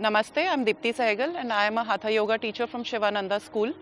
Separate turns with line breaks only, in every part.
Namaste, I'm Deepti Sehgal and I am a Hatha Yoga teacher from Shivananda School.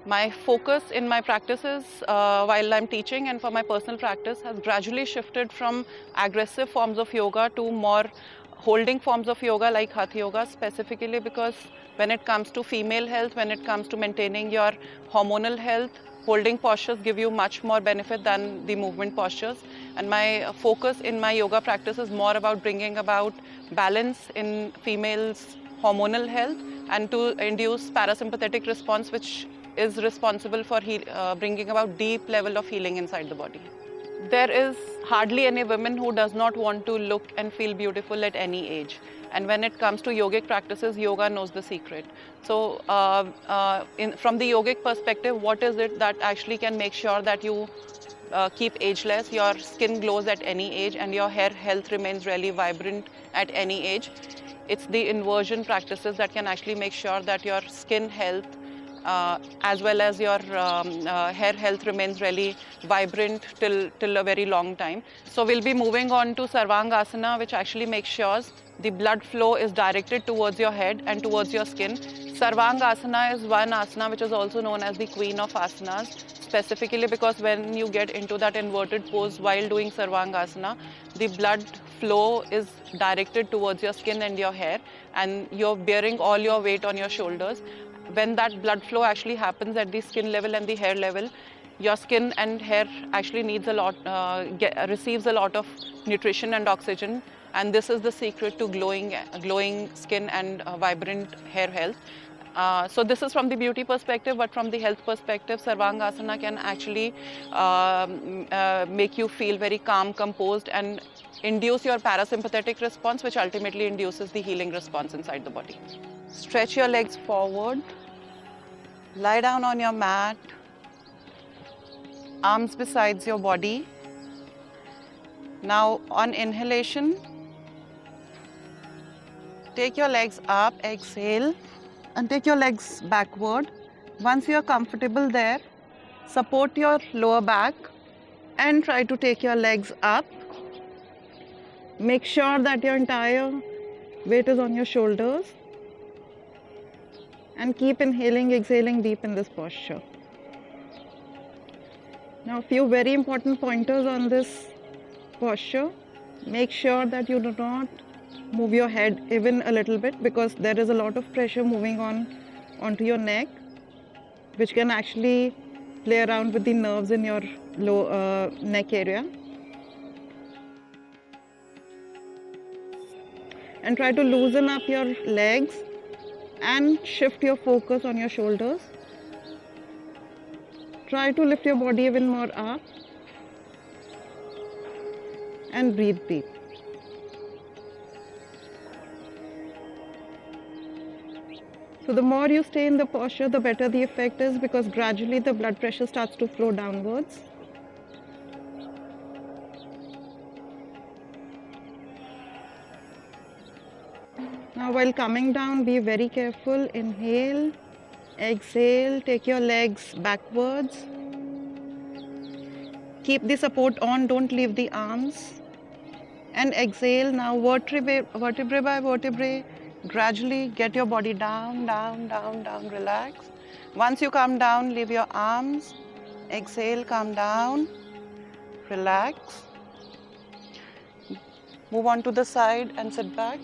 My focus in my practices while I'm teaching and for my personal practice has gradually shifted from aggressive forms of yoga to more holding forms of yoga like Hatha Yoga, specifically because when it comes to female health, when it comes to maintaining your hormonal health, holding postures give you much more benefit than the movement postures. And my focus in my yoga practice is more about bringing about balance in females' hormonal health and to induce parasympathetic response, which is responsible for bringing about deep level of healing inside the body. There is hardly any woman who does not want to look and feel beautiful at any age. And when it comes to yogic practices, yoga knows the secret. So from the yogic perspective, what is it that actually can make sure that you keep ageless, your skin glows at any age, and your hair health remains really vibrant at any age? It's the inversion practices that can actually make sure that your skin health as well as your hair health remains really vibrant till a very long time. So we'll be moving on to Sarvangasana, which actually makes sure the blood flow is directed towards your head and towards your skin. Sarvangasana is one asana which is also known as the queen of asanas, specifically because when you get into that inverted pose while doing Sarvangasana, the blood flow is directed towards your skin and your hair, and you're bearing all your weight on your shoulders. When that blood flow actually happens at the skin level and the hair level, your skin and hair actually needs a lot, receives a lot of nutrition and oxygen, and this is the secret to glowing skin and vibrant hair health. So this is from the beauty perspective, but from the health perspective, Sarvangasana can actually make you feel very calm, composed, and induce your parasympathetic response, which ultimately induces the healing response inside the body. Stretch your legs forward, lie down on your mat, arms beside your body. Now on inhalation, take your legs up, exhale, and take your legs backward. Once you are comfortable there, support your lower back and try to take your legs up. Make sure that your entire weight is on your shoulders. And keep inhaling, exhaling deep in this posture. Now, a few very important pointers on this posture. Make sure that you do not move your head even a little bit, because there is a lot of pressure moving onto your neck, which can actually play around with the nerves in your low neck area. And try to loosen up your legs and shift your focus on your shoulders. Try to lift your body even more up and breathe deep. So the more you stay in the posture, the better the effect is, because gradually the blood pressure starts to flow downwards. Now while coming down, be very careful. Inhale, exhale, take your legs backwards. Keep the support on, don't leave the arms. And exhale. Now vertebrae by vertebrae, gradually get your body down, down, down, down, relax. Once you come down, leave your arms. Exhale, come down, relax. Move on to the side and sit back.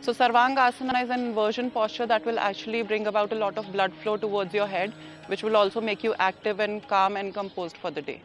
So Sarvangasana is an inversion posture that will actually bring about a lot of blood flow towards your head, which will also make you active and calm and composed for the day.